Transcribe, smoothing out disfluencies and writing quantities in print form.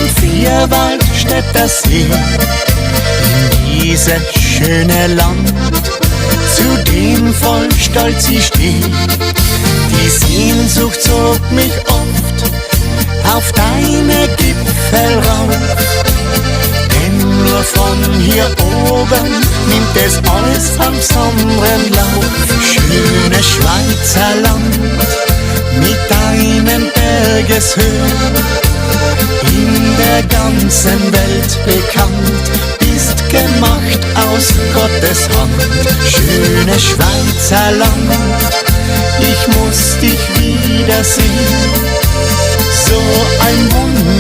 am Vierwaldstätter See, in dieses schöne Land, zu dem voll stolz ich steh. Die Sehnsucht zog mich oft auf deine Gipfel rauf, denn nur von hier oben nimmt es alles am Sonnenlauf. Schönes Schweizer Land mit deinen Bergeshöhen, in der ganzen Welt bekannt, bist gemacht aus Gottes Hand. Schönes Schweizer Land, ich muss dich wiedersehen, so ein Wunder.